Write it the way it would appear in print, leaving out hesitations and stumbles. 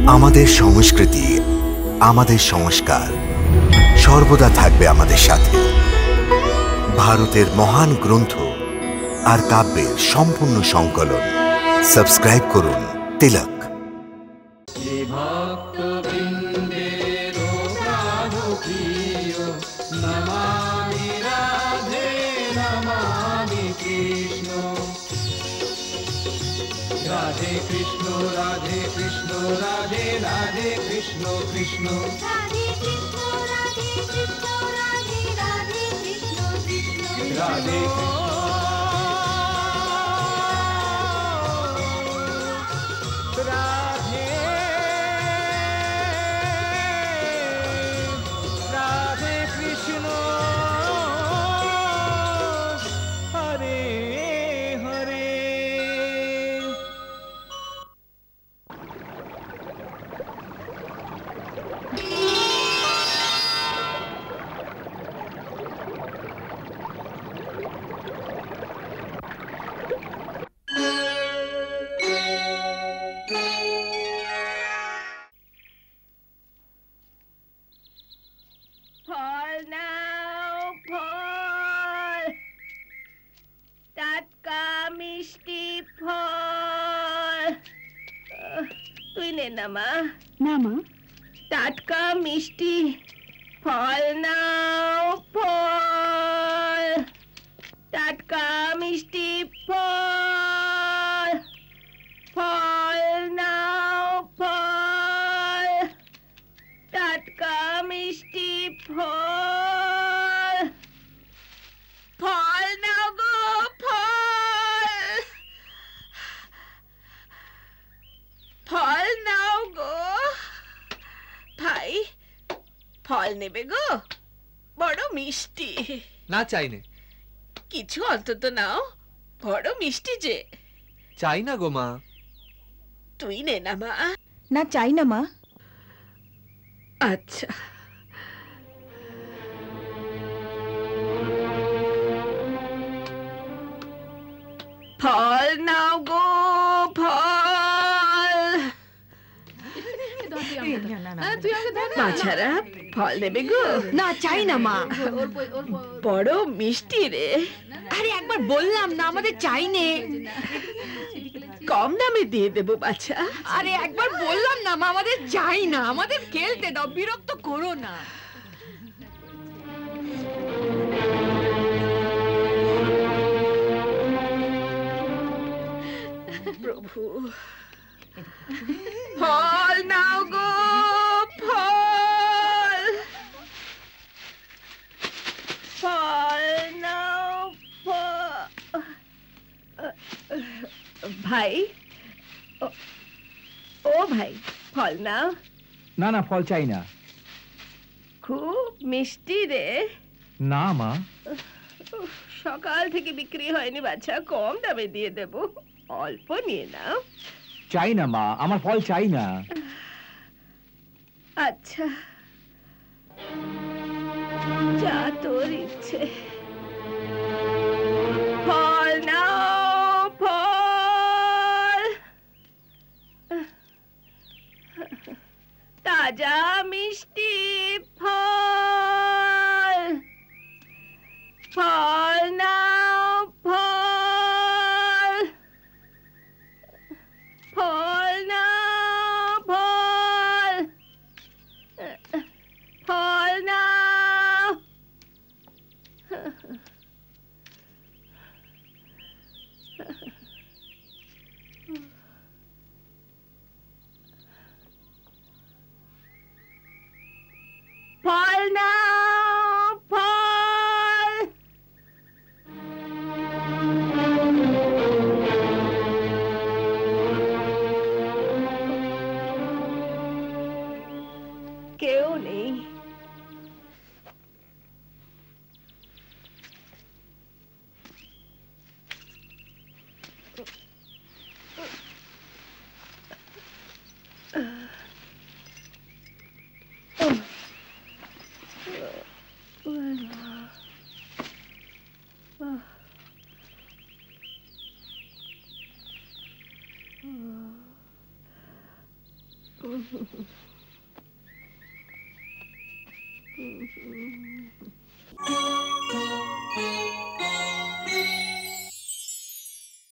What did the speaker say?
আমাদের সংস্কৃতি, আমাদের সংস্কার সর্বদা থাকবে আমাদের সাথে। ভারতের মহান গ্রন্থ আর কাব্যের সম্পূর্ণ সংকলন। সাবস্ক্রাইব করুন তিলক। राधे कृष्ण राधे कृष्ण राधे राधे कृष्ण कृष्ण राधे कृष्ण राधे कृष्ण राधे राधे कृष्ण कृष्ण राधे राधे कृष्ण हरे हरे। ফল নাও ফল, টাটকা মিষ্টি ফল। তুই নে না মা। না মা, টাটকা মিষ্টি ফল নাও ফল, টাটকা মিষ্টি ফল। ফল নাও ফল, টাটকা মিষ্টি ফল। ফল নাও গো ফল, ফল নাও গো। ভাই, ফল নেবে গো? বড় মিষ্টি। না চাইনে। কিছু অন্তত নাও, বড় মিষ্টি যে। চাই না গো মা। তুই নে না মা। না চাই না মা। আচ্ছা। ফল নাও গো ফল। বাছারা, ফল নেবে গো? না চাই না মা। বড় মিষ্টি রে। আরে একবার বললাম না আমাদের চাই নে। কম দামে দিয়ে দেবো বাছা। আরে একবার বললাম না মা, আমাদের চাই না, আমাদের খেলতে দাও, বিরক্ত করো না। প্রভু, ফল নাও গো ফল। ফল নাও ভাই। ও ভাই, ফল নাও। না না, ফল চাই না। খুব মিষ্টি রে। না মা। সকাল থেকে বিক্রি হয়নি বাছা, কম দামে দিয়ে দেব, অল্প নিয়ে নাও। চাই না মা, আমার ফল চাই না। আচ্ছা, যা তোর ইচ্ছে। ফল নাও ফল, তাজা মিষ্টি ফল। ফল নাও ফল, ফল নাও ফল। ফল নাও। হুম।